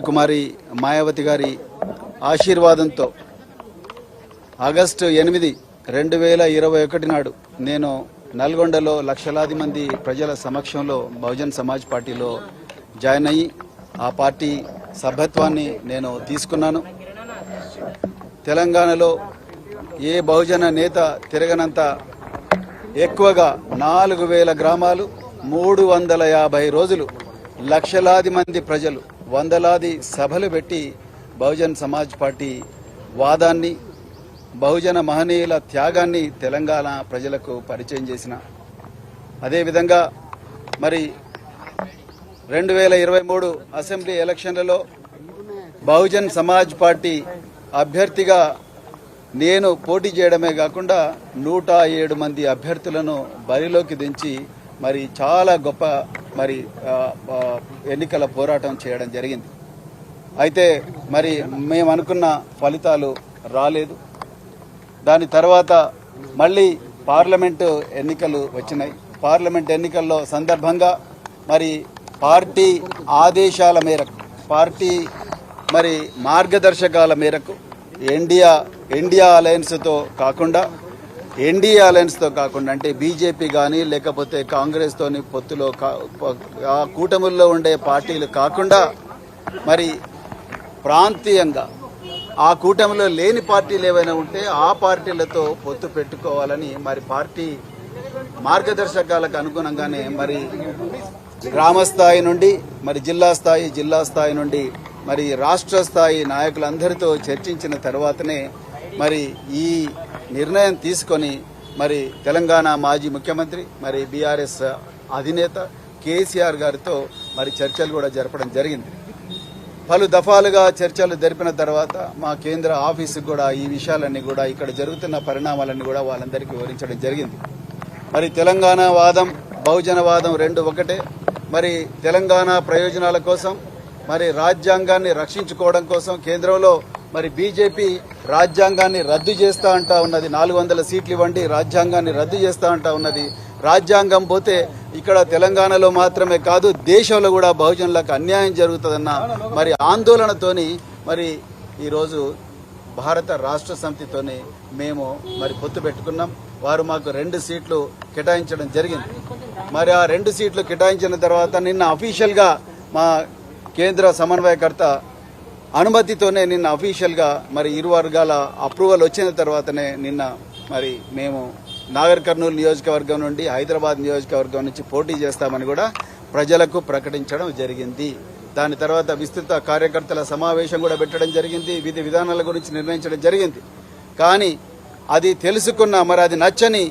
కుమారి మాయావతి గారి ఆశీర్వాదంతో ఆగస్టు 8, 2021 నాడు నేను నల్గొండలో లక్షలాది మంది ప్రజల సమక్షంలో బహుజన్ సమాజ్ పార్టీలో జాయిన్ అయ్యి ఆ పార్టీ సభ్యత్వాన్ని నేను తీసుకున్నాను. తెలంగాణలో ఏ బహుజన నేత తిరగనంత ఎక్కువగా 4000 గ్రామాలు, 350 రోజులు, లక్షలాది మంది ప్రజలు, వందలాది సభలు పెట్టి బహుజన్ సమాజ్ పార్టీ వాదాన్ని, బహుజన మహనీయుల త్యాగాన్ని తెలంగాణ ప్రజలకు పరిచయం చేసిన అదేవిధంగా మరి 2023 అసెంబ్లీ ఎలక్షన్లలో బహుజన్ సమాజ్ పార్టీ అభ్యర్థిగా నేను పోటీ చేయడమే కాకుండా 107 మంది అభ్యర్థులను బరిలోకి దించి మరి చాలా గొప్ప మరి ఎన్నికల పోరాటం చేయడం జరిగింది. అయితే మరి మేము అనుకున్న ఫలితాలు రాలేదు. దాని తర్వాత మళ్ళీ పార్లమెంటు ఎన్నికలు వచ్చినాయి. పార్లమెంట్ ఎన్నికల్లో సందర్భంగా మరి పార్టీ ఆదేశాల మేరకు, పార్టీ మరి మార్గదర్శకాల మేరకు ఎన్డీఏ అలయన్స్తో కాకుండా అంటే బీజేపీ కానీ లేకపోతే కాంగ్రెస్తోని పొత్తులో ఆ కూటముల్లో ఉండే పార్టీలు కాకుండా మరి ప్రాంతీయంగా ఆ కూటమిలో లేని పార్టీలు ఏవైనా ఉంటే ఆ పార్టీలతో పొత్తు పెట్టుకోవాలని మరి పార్టీ మార్గదర్శకాలకు అనుగుణంగానే మరి గ్రామ స్థాయి నుండి మరి జిల్లా స్థాయి నుండి మరి రాష్ట్ర స్థాయి నాయకులందరితో చర్చించిన తర్వాతనే మరి ఈ నిర్ణయం తీసుకొని మరి తెలంగాణ మాజీ ముఖ్యమంత్రి మరి బీఆర్ఎస్ అధినేత కేసీఆర్ గారితో మరి చర్చలు కూడా జరపడం జరిగింది. పలు దఫాలుగా చర్చలు జరిపిన తర్వాత మా కేంద్ర ఆఫీసుకు కూడా ఈ విషయాలన్నీ కూడా ఇక్కడ జరుగుతున్న పరిణామాలన్నీ కూడా వాళ్ళందరికీ వివరించడం జరిగింది. మరి తెలంగాణ వాదం, బహుజన వాదం రెండు ఒకటే. మరి తెలంగాణ ప్రయోజనాల కోసం, మరి రాజ్యాంగాన్ని రక్షించుకోవడం కోసం కేంద్రంలో మరి బీజేపీ రాజ్యాంగాన్ని రద్దు చేస్తా అంటా ఉన్నది. 400 సీట్లు ఇవ్వండి, రాజ్యాంగాన్ని రద్దు చేస్తా అంటా ఉన్నది. రాజ్యాంగం పోతే ఇక్కడ తెలంగాణలో మాత్రమే కాదు దేశంలో కూడా బహుజనులకు అన్యాయం జరుగుతుందన్న మరి ఆందోళనతోని మరి ఈరోజు భారత రాష్ట్ర సమితితోని మేము మరి పొత్తు పెట్టుకున్నాం. వారు మాకు 2 సీట్లు కేటాయించడం జరిగింది. మరి ఆ 2 సీట్లు కేటాయించిన తర్వాత నిన్న అఫీషియల్గా మా కేంద్ర సమన్వయకర్త అనుమతితోనే నిన్న అఫీషియల్గా మరి ఇరు వర్గాల అప్రూవల్ వచ్చిన తర్వాతనే నిన్న మరి మేము నాగర్ కర్నూలు నియోజకవర్గం నుండి హైదరాబాద్ నియోజకవర్గం నుంచి పోటీ చేస్తామని కూడా ప్రజలకు ప్రకటించడం జరిగింది. దాని తర్వాత విస్తృత కార్యకర్తల సమావేశం కూడా పెట్టడం జరిగింది. విధి విధానాల గురించి నిర్ణయించడం జరిగింది. కానీ అది తెలుసుకున్న మరి అది నచ్చని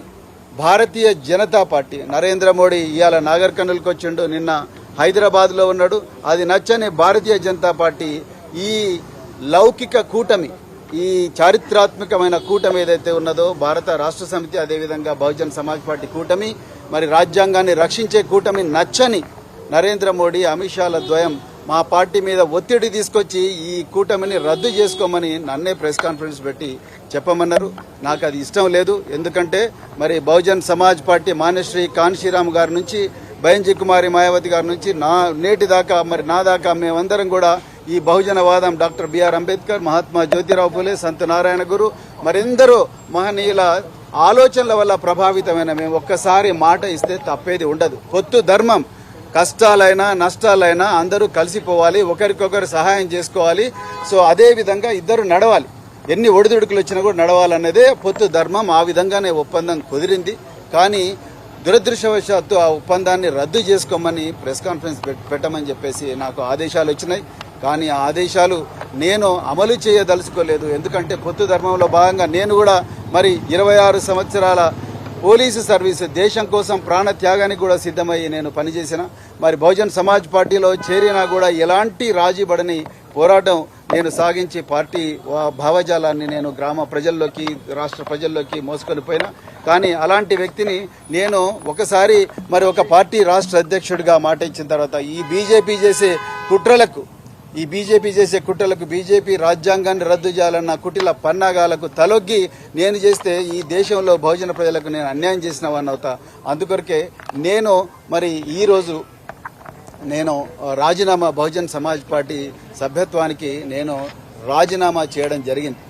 భారతీయ జనతా పార్టీ, నరేంద్ర మోడీ ఇవాళ నాగర్ కర్నూలుకి వచ్చిండు, నిన్న హైదరాబాద్లో ఉన్నాడు. అది నచ్చని భారతీయ జనతా పార్టీ ఈ లౌకిక కూటమి, ఈ చారిత్రాత్మకమైన కూటమి ఏదైతే ఉన్నదో భారత రాష్ట్ర సమితి, అదేవిధంగా బహుజన్ సమాజ్ పార్టీ కూటమి, మరి రాజ్యాంగాన్ని రక్షించే కూటమి నచ్చని నరేంద్ర మోడీ, అమిత్ షాల ద్వయం మా పార్టీ మీద ఒత్తిడి తీసుకొచ్చి ఈ కూటమిని రద్దు చేసుకోమని నన్నే ప్రెస్ కాన్ఫరెన్స్ పెట్టి చెప్పమన్నారు. నాకు అది ఇష్టం లేదు. ఎందుకంటే మరి బహుజన్ సమాజ్ పార్టీ మాన్యశ్రీ కాన్షీరామ్ గారి నుంచి బైంజీ కుమారి మాయావతి గారి నుంచి నేటి దాకా మరి నా దాకా మేమందరం కూడా ఈ బహుజన వాదం డాక్టర్ బిఆర్ అంబేద్కర్, మహాత్మా జ్యోతిరావు పూలే, సంత్ నారాయణ గురు మరెందరో మహనీయుల ఆలోచనల వల్ల ప్రభావితమైన మేము ఒక్కసారి మాట ఇస్తే తప్పేది ఉండదు. పొత్తు ధర్మం, కష్టాలైనా నష్టాలైనా అందరూ కలిసిపోవాలి, ఒకరికొకరు సహాయం చేసుకోవాలి. సో అదే విధంగా ఇద్దరు నడవాలి, ఎన్ని ఒడిదుడుకులు వచ్చినా కూడా నడవాలన్నదే పొత్తు ధర్మం. ఆ విధంగానే ఒప్పందం కుదిరింది. కానీ దురదృష్టవశాత్తు ఆ ఒప్పందాన్ని రద్దు చేసుకోమని ప్రెస్ కాన్ఫరెన్స్ పెట్టమని చెప్పేసి నాకు ఆదేశాలు వచ్చినాయి. కానీ ఆ ఆదేశాలు నేను అమలు చేయదలుచుకోలేదు. ఎందుకంటే పొత్తు ధర్మంలో భాగంగా నేను కూడా మరి 26 సంవత్సరాల పోలీసు సర్వీసు, దేశం కోసం ప్రాణ త్యాగానికి కూడా సిద్ధమయ్యి నేను పనిచేసిన మరి బహుజన్ సమాజ్ పార్టీలో చేరినా కూడా ఎలాంటి రాజీపడని పోరాటం నేను సాగించి పార్టీ భావజాలాన్ని నేను గ్రామ ప్రజల్లోకి, రాష్ట్ర ప్రజల్లోకి మోసుకొని పోయినా. కానీ అలాంటి వ్యక్తిని నేను ఒకసారి మరి ఒక పార్టీ రాష్ట్ర అధ్యక్షుడిగా మాట ఇచ్చిన తర్వాత ఈ బీజేపీ చేసే కుట్రలకు, బీజేపీ రాజ్యాంగాన్ని రద్దు చేయాలన్న కుటిల పన్నాగాలకు తలొగ్గి నేను చేస్తే ఈ దేశంలో బహుజన ప్రజలకు నేను అన్యాయం చేసిన వాడిని అవుతా. అందుకొరకే నేను మరి ఈరోజు నేను రాజీనామా బహుజన్ సమాజ్ పార్టీ సభ్యత్వానికి నేను రాజీనామా చేయడం జరిగింది.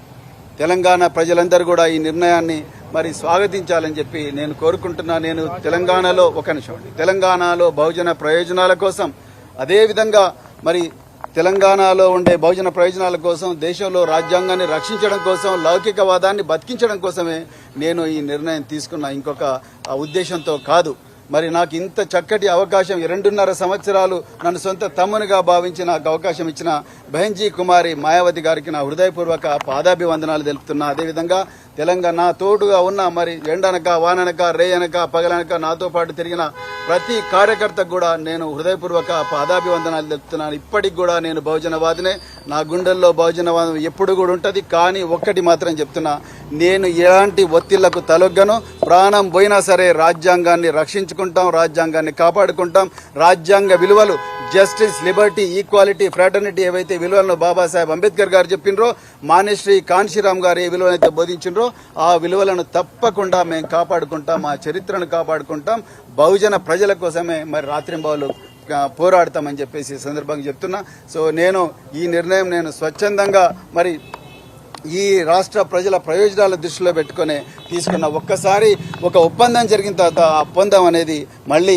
తెలంగాణ ప్రజలందరూ కూడా ఈ నిర్ణయాన్ని మరి స్వాగతించాలని చెప్పి నేను కోరుకుంటున్నా. నేను తెలంగాణలో తెలంగాణలో బహుజన ప్రయోజనాల కోసం, అదేవిధంగా మరి తెలంగాణలో ఉండే బహుజన ప్రయోజనాల కోసం, దేశంలో రాజ్యాంగాన్ని రక్షించడం కోసం, లౌకికవాదాన్ని బతికించడం కోసమే నేను ఈ నిర్ణయం తీసుకున్నా, ఇంకొక ఉద్దేశంతో కాదు. మరి నాకు ఇంత చక్కటి అవకాశం 2.5 సంవత్సరాలు నన్ను సొంత తమ్మునిగా భావించి నాకు అవకాశం ఇచ్చిన బహన్జీ కుమారి మాయావతి గారికి నా హృదయపూర్వక పాదాభివందనాలు తెలుపుతున్నా. అదేవిధంగా తెలంగాణ నా తోడుగా ఉన్న మరి ఎండనక వాననక రేయనక పగలనక నాతో పాటు తిరిగిన ప్రతి కార్యకర్తకు కూడా నేను హృదయపూర్వక పాదాభివందనాలు తెలుపుతున్నాను. ఇప్పటికి కూడా నేను బహుజనవాదినే, నా గుండెల్లో బహుజనవాదం ఎప్పుడు కూడా ఉంటుంది. కానీ ఒక్కటి మాత్రం చెప్తున్నా, నేను ఎలాంటి ఒత్తిళ్లకు తలొగ్గను. ప్రాణం పోయినా సరే రాజ్యాంగాన్ని రక్షించుకుంటాం, రాజ్యాంగాన్ని కాపాడుకుంటాం. రాజ్యాంగ విలువలు జస్టిస్, లిబర్టీ, ఈక్వాలిటీ, ఫ్రాటర్నిటీ ఏవైతే విలువలను బాబాసాహెబ్ అంబేద్కర్ గారు చెప్పినరో, మానేశ్రీ కాన్షీరామ్ గారు ఏ విలువలైతే బోధించినరో ఆ విలువలను తప్పకుండా మేము కాపాడుకుంటాం, ఆ చరిత్రను కాపాడుకుంటాం. బహుజన ప్రజల కోసమే మరి రాత్రింబవలు పోరాడతామని చెప్పేసి ఈ సందర్భంగా చెప్తున్నా. సో నేను ఈ నిర్ణయం నేను స్వచ్ఛందంగా మరి ఈ రాష్ట్ర ప్రజల ప్రయోజనాల దృష్టిలో పెట్టుకుని తీసుకున్న. ఒక్కసారి ఒక ఒప్పందం జరిగిన తర్వాత ఆ ఒప్పందం అనేది మళ్ళీ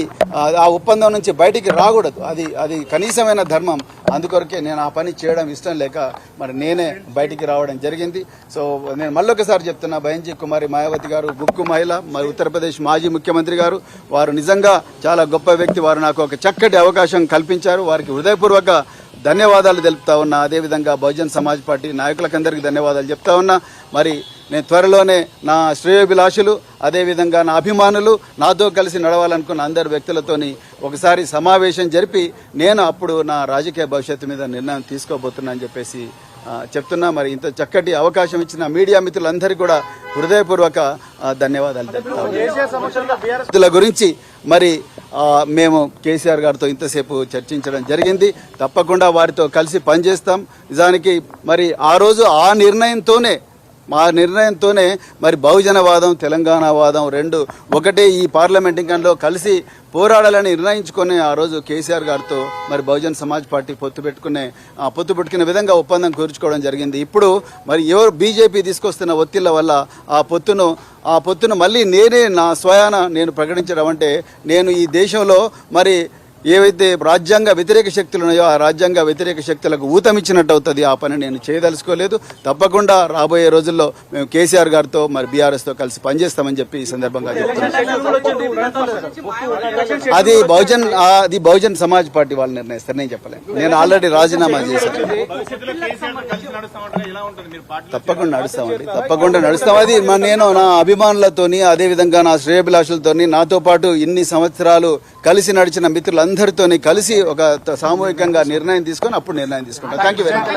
ఆ ఒప్పందం నుంచి బయటికి రాకూడదు. అది కనీసమైన ధర్మం. అందుకొరకే నేను ఆ పని చేయడం ఇష్టం లేక మరి నేనే బయటికి రావడం జరిగింది. సో నేను మళ్ళొకసారి చెప్తున్నా, బహన్జీ కుమారి మాయావతి గారు గుక్కు మహిళ, మరి ఉత్తరప్రదేశ్ మాజీ ముఖ్యమంత్రి గారు, వారు నిజంగా చాలా గొప్ప వ్యక్తి. వారు నాకు ఒక చక్కటి అవకాశం కల్పించారు. వారికి హృదయపూర్వక ధన్యవాదాలు తెలుపుతా ఉన్నా. అదేవిధంగా బహుజన్ సమాజ్ పార్టీ నాయకులకందరికీ ధన్యవాదాలు చెప్తా ఉన్నా. మరి నేను త్వరలోనే నా శ్రేయోభిలాషులు, అదేవిధంగా నా అభిమానులు, నాతో కలిసి నడవాలనుకున్న అందరు వ్యక్తులతోని ఒకసారి సమావేశం జరిపి నేను అప్పుడు నా రాజకీయ భవిష్యత్తు మీద నిర్ణయం తీసుకోబోతున్నా అని చెప్పేసి చెప్తున్నా. మరి ఇంత చక్కటి అవకాశం ఇచ్చిన మీడియా మిత్రులందరికీ కూడా హృదయపూర్వక ధన్యవాదాలు చెప్తా. గురించి మరి మేము కేసీఆర్ గారితో ఇంతసేపు చర్చించడం జరిగింది. తప్పకుండా వారితో కలిసి పనిచేస్తాం. నిజానికి మరి ఆ రోజు ఆ నిర్ణయంతోనే మరి బహుజనవాదం, తెలంగాణవాదం రెండు ఒకటే ఈ పార్లమెంట్ ఇంకంలో కలిసి పోరాడాలని నిర్ణయించుకుని ఆ రోజు కేసీఆర్ గారితో మరి బహుజన్ సమాజ్ పార్టీ పొత్తు పెట్టుకునే విధంగా ఒప్పందం కూర్చుకోవడం జరిగింది. ఇప్పుడు మరి ఎవరు బీజేపీ తీసుకొస్తున్న ఒత్తిళ్ల వల్ల ఆ పొత్తును మళ్ళీ నేనే నా స్వయాన నేను ప్రకటించడం అంటే నేను ఈ దేశంలో మరి ఏవైతే రాజ్యాంగ వ్యతిరేక శక్తులు ఉన్నాయో ఆ రాజ్యాంగ వ్యతిరేక శక్తులకు ఊతమిచ్చినట్టు అవుతుంది. ఆ పని నేను చేయదలుచుకోలేదు. తప్పకుండా రాబోయే రోజుల్లో మేము కేసీఆర్ గారితో మరి బీఆర్ఎస్తో కలిసి పనిచేస్తామని చెప్పి ఈ సందర్భంగా చెప్తున్నాను. అది బహుజన్ సమాజ్ పార్టీ వాళ్ళు నిర్ణయిస్తారు, నేను చెప్పలేను. నేను ఆల్రెడీ రాజీనామా చేశాను. తప్పకుండా నడుస్తాం. అది నేను నా అభిమానులతోని, అదేవిధంగా నా శ్రేయోభిలాషులతోని, నాతో పాటు ఇన్ని సంవత్సరాలు కలిసి నడిచిన మిత్రులందరితోని కలిసి ఒక సామూహికంగా నిర్ణయం తీసుకొని అప్పుడు నిర్ణయం తీసుకుంటాం. Thank you very much.